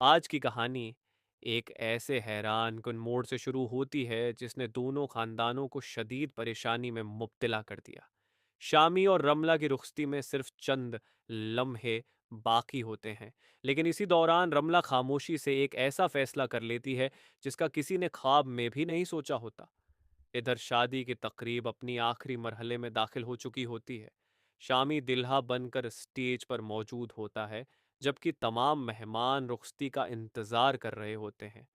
आज की कहानी एक ऐसे हैरान कुन मोड़ से शुरू होती है जिसने दोनों खानदानों को शदीद परेशानी में मुब्तला कर दिया। शामी और रमला की रुखसती में सिर्फ चंद लम्हे बाकी होते हैं, लेकिन इसी दौरान रमला खामोशी से एक ऐसा फैसला कर लेती है जिसका किसी ने ख्वाब में भी नहीं सोचा होता। इधर शादी की तकरीब अपनी आखिरी मरहले में दाखिल हो चुकी होती है। शामी दिल्हा बनकर स्टेज पर मौजूद होता है, जबकि तमाम मेहमान रुखसती का इंतजार कर रहे होते हैं।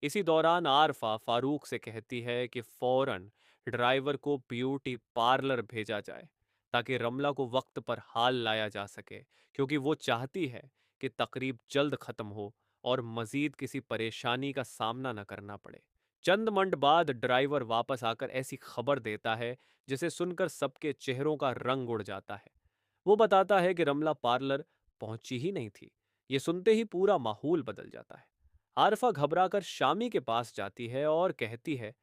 इसी दौरान आरफा फारूक से कहती है कि फौरन ड्राइवर को ब्यूटी पार्लर भेजा जाए ताकि रमला को वक्त पर हाल लाया जा सके, क्योंकि वो चाहती है कि तकरीब जल्द खत्म हो और मजीद किसी परेशानी का सामना न करना पड़े। चंद मिनट बाद ड्राइवर वापस आकर ऐसी खबर देता है जिसे सुनकर सबके चेहरों का रंग उड़ जाता है। वो बताता है कि रमला पार्लर पहुंची ही नहीं थी। ये सुनते ही पूरा माहौल बदल जाता है। आरफा घबराकर शामी के पास जाती है और कहती है,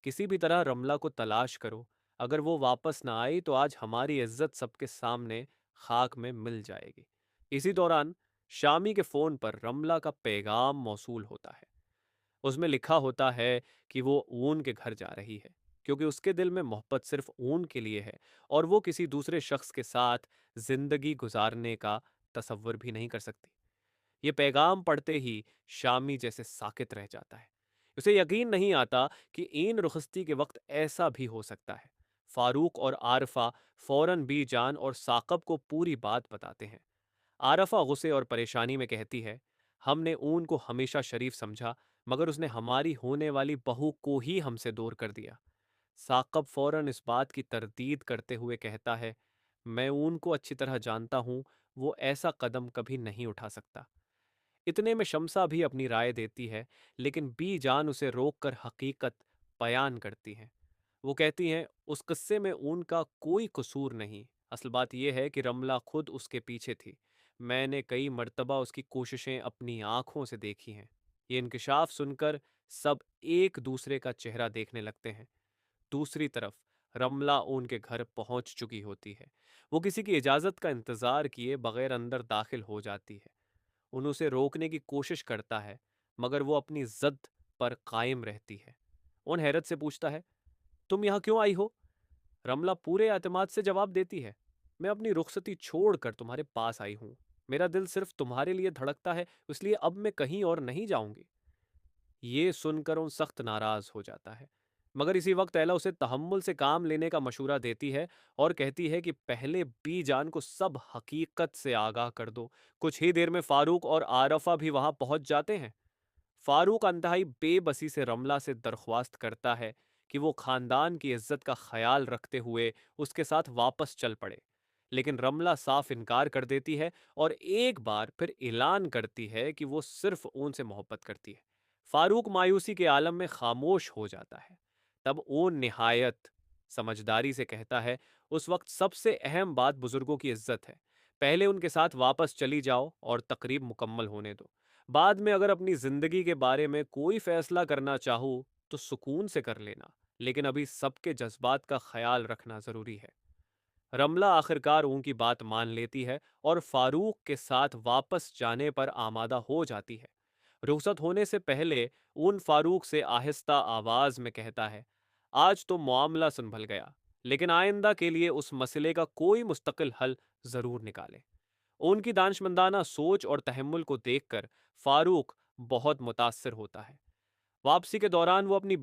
किसी भी तरह रमला को तलाश करो। अगर वो वापस ना आई तो आज हमारी इज्जत सबके सामने खाक में मिल जाएगी। इसी दौरान शामी के फोन पर रमला का पैगाम मौसूल होता है। उसमें लिखा होता है कि वो ऊन के घर जा रही है, क्योंकि उसके दिल में मोहब्बत सिर्फ ऊन के लिए है और वो किसी दूसरे शख्स के साथ जिंदगी गुजारने का तसव्वुर भी नहीं कर सकती। ये पैगाम पढ़ते ही शामी जैसे साकित रह जाता है। उसे यकीन नहीं आता कि इन रुखसती के वक्त ऐसा भी हो सकता है। फारूक और आरफा फौरन बीजान और साकब को पूरी बात बताते हैं। आरफा गुस्से और परेशानी में कहती है, हमने ऊन को हमेशा शरीफ समझा, मगर उसने हमारी होने वाली बहू को ही हमसे दूर कर दिया। साकब फौरन इस बात की तरदीद करते हुए कहता है, मैं ऊन को अच्छी तरह जानता हूं, वो ऐसा कदम कभी नहीं उठा सकता। इतने में शमसा भी अपनी राय देती है, लेकिन बी जान उसे रोककर हकीकत बयान करती हैं। वो कहती हैं, उस किस्से में उनका कोई कसूर नहीं। असल बात यह है कि रमला खुद उसके पीछे थी। मैंने कई मर्तबा उसकी कोशिशें अपनी आंखों से देखी हैं। ये इंकिशाफ सुनकर सब एक दूसरे का चेहरा देखने लगते हैं। दूसरी तरफ रमला उनके घर पहुंच चुकी होती है। वो किसी की इजाज़त का इंतज़ार किए बगैर अंदर दाखिल हो जाती है। उसे रोकने की कोशिश करता है, मगर वो अपनी जिद पर कायम रहती है। उन हैरत से पूछता है, तुम यहाँ क्यों आई हो? रमला पूरे एतमाद से जवाब देती है, मैं अपनी रुखसती छोड़कर तुम्हारे पास आई हूँ। मेरा दिल सिर्फ तुम्हारे लिए धड़कता है, इसलिए अब मैं कहीं और नहीं जाऊंगी। ये सुनकर उन सख्त नाराज हो जाता है, मगर इसी वक्त एला उसे तहम्मुल से काम लेने का मशूरा देती है और कहती है कि पहले बी जान को सब हकीकत से आगाह कर दो। कुछ ही देर में फारूक और आरफा भी वहां पहुंच जाते हैं। फारूक अंतहाई बेबसी से रमला से दरख्वास्त करता है कि वो खानदान की इज्जत का ख्याल रखते हुए उसके साथ वापस चल पड़े, लेकिन रमला साफ इनकार कर देती है और एक बार फिर ऐलान करती है कि वो सिर्फ उनसे मोहब्बत करती है। फारूक मायूसी के आलम में खामोश हो जाता है। तब ओन निहायत समझदारी से कहता है, उस वक्त सबसे अहम बात बुजुर्गों की इज्जत है। पहले उनके साथ वापस चली जाओ और तकरीब मुकम्मल होने दो। बाद में अगर अपनी जिंदगी के बारे में कोई फैसला करना चाहो तो सुकून से कर लेना, लेकिन अभी सबके जज्बात का ख्याल रखना जरूरी है। रमला आखिरकार उनकी बात मान लेती है और फारूक के साथ वापस जाने पर आमादा हो जाती है। रुखसत होने से पहले उन फारूक से आहिस्ता आवाज में कहता है, आज तो मामला संभल गया, लेकिन आइंदा के लिए उस मसले का कोई मुस्तकिल हल जरूर निकालें। उनकी दानशमंदाना सोच और तहम्मुल को देखकर फारूक बहुत मुतासर होता है। वापसी के दौरान वो अपनी